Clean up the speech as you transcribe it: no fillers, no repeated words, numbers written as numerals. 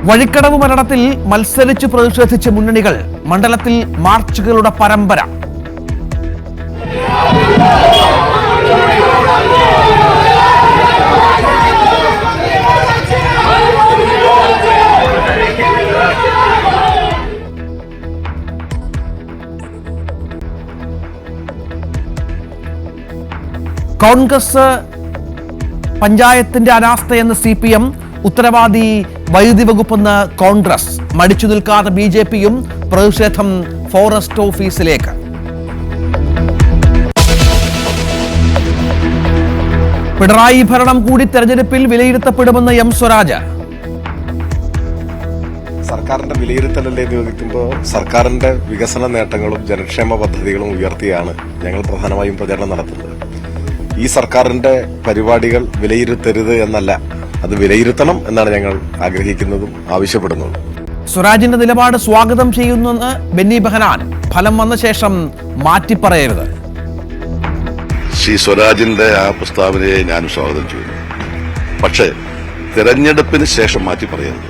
വഴിക്കടവ് മരണത്തിൽ മത്സരിച്ച് പ്രതിഷേധിച്ച മുന്നണികൾ, മണ്ഡലത്തിൽ മാർച്ചുകളുടെ പരമ്പര. കോൺഗ്രസ് പഞ്ചായത്തിന്റെ അനാസ്ഥയെന്ന് CPM, ഉത്തരവാദി വൈദ്യുതി വകുപ്പെന്ന് കോൺഗ്രസ്. മടിച്ചു നിൽക്കാതെ BJPയും പ്രതിഷേധം ഫോറസ്റ്റ് ഓഫീസിലേക്ക്. പിണറായി ഭരണം കൂടി തെരഞ്ഞെടുപ്പിൽ വിലയിരുത്തപ്പെടുമെന്ന് M. സ്വരാജ്. സർക്കാരിന്റെ വിലയിരുത്തലല്ലേ എന്ന് ചോദിക്കുമ്പോൾ സർക്കാരിന്റെ വികസന നേട്ടങ്ങളും ജനക്ഷേമ പദ്ധതികളും ഉയർത്തിയാണ് ഞങ്ങൾ പ്രധാനമായും പ്രചരണം നടത്തുന്നത്. ഈ സർക്കാരിന്റെ പരിപാടികൾ വിലയിരുത്തരുത് എന്നല്ല, അത് വിലയിരുത്തണം എന്നാണ് ഞങ്ങൾ ആഗ്രഹിക്കുന്നതും ആവശ്യപ്പെടുന്നതും. സ്വരാജിന്റെ നിലപാട് സ്വാഗതം ചെയ്യുന്നെന്ന് ബെന്നി ബെഹനാൻ. ഫലം വന്ന ശേഷം മാറ്റിപ്പറയരുത്. ശ്രീ സ്വരാജിന്റെ ആ പ്രസ്താവനയെ ഞാൻ സ്വാഗതം ചെയ്യുന്നു. പക്ഷേ തെരഞ്ഞെടുപ്പിന് ശേഷം മാറ്റി പറയരുത്.